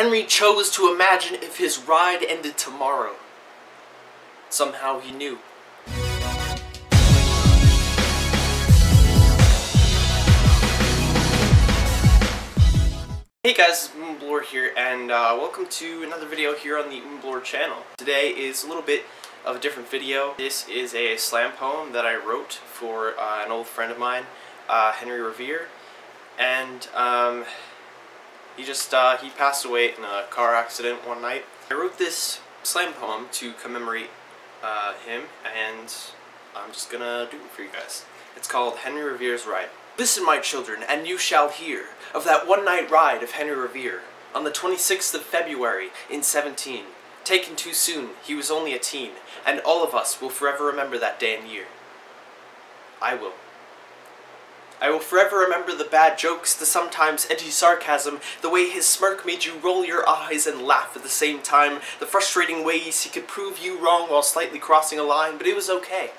Henry chose to imagine if his ride ended tomorrow. Somehow he knew. Hey guys, it's mblohr here, and welcome to another video here on the mblohr channel. Today is a little bit of a different video. This is a slam poem that I wrote for an old friend of mine, Henry Revere, and he passed away in a car accident one night. I wrote this slam poem to commemorate him, and I'm just gonna do it for you guys. It's called Henry Revere's Ride. Listen, my children, and you shall hear of that one-night ride of Henry Revere on the 26th of February in 17. Taken too soon, he was only a teen, and all of us will forever remember that day and year. I will. I will forever remember the bad jokes, the sometimes edgy sarcasm, the way his smirk made you roll your eyes and laugh at the same time, the frustrating ways he could prove you wrong while slightly crossing a line, but it was okay.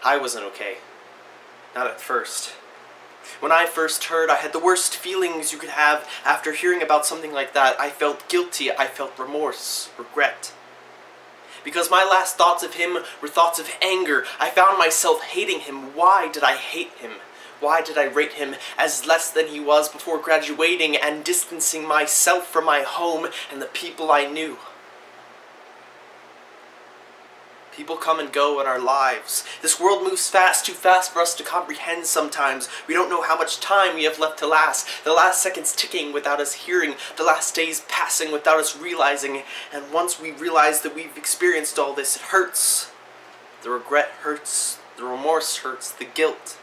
I wasn't okay. Not at first. When I first heard, I had the worst feelings you could have after hearing about something like that. I felt guilty, I felt remorse, regret. Because my last thoughts of him were thoughts of anger, I found myself hating him. Why did I hate him? Why did I rate him as less than he was before graduating and distancing myself from my home and the people I knew? People come and go in our lives. This world moves fast, too fast for us to comprehend sometimes. We don't know how much time we have left to last. The last seconds ticking without us hearing. The last days passing without us realizing. And once we realize that we've experienced all this, it hurts. The regret hurts. The remorse hurts. The guilt.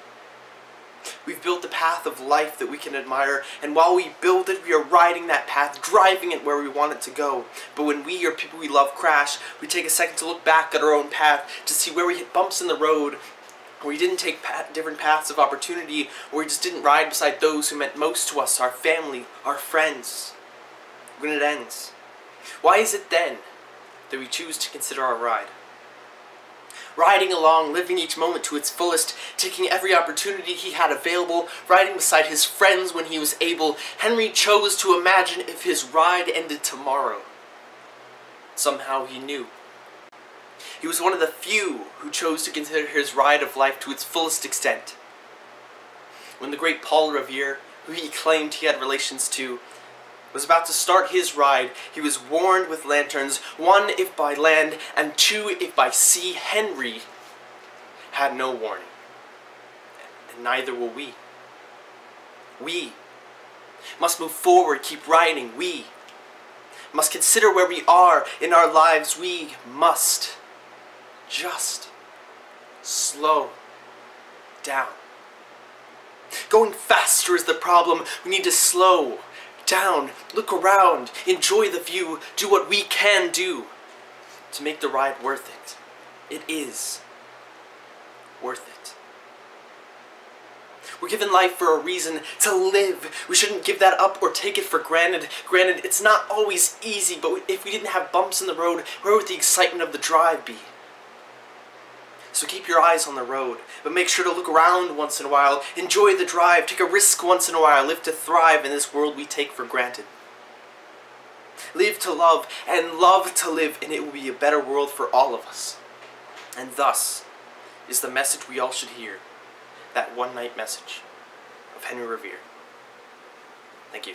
We've built a path of life that we can admire, and while we build it, we are riding that path, driving it where we want it to go. But when we or people we love crash, we take a second to look back at our own path, to see where we hit bumps in the road, where we didn't take different paths of opportunity, or we just didn't ride beside those who meant most to us, our family, our friends. When it ends, why is it then that we choose to consider our ride? Riding along, living each moment to its fullest, taking every opportunity he had available, riding beside his friends when he was able, Henry chose to imagine if his ride ended tomorrow. Somehow he knew. He was one of the few who chose to consider his ride of life to its fullest extent. When the great Paul Revere, who he claimed he had relations to, was about to start his ride, he was warned with lanterns, one if by land, and two if by sea. Henry had no warning, and neither will we. We must move forward, keep riding. We must consider where we are in our lives. We must just slow down. Going faster is the problem. We need to slow down, look around, enjoy the view, do what we can do to make the ride worth it. It is worth it. We're given life for a reason, to live. We shouldn't give that up or take it for granted. Granted, it's not always easy, but if we didn't have bumps in the road, where would the excitement of the drive be? So keep your eyes on the road, but make sure to look around once in a while, enjoy the drive, take a risk once in a while, live to thrive in this world we take for granted. Live to love, and love to live, and it will be a better world for all of us. And thus is the message we all should hear, that one-night message of Henry Revere. Thank you.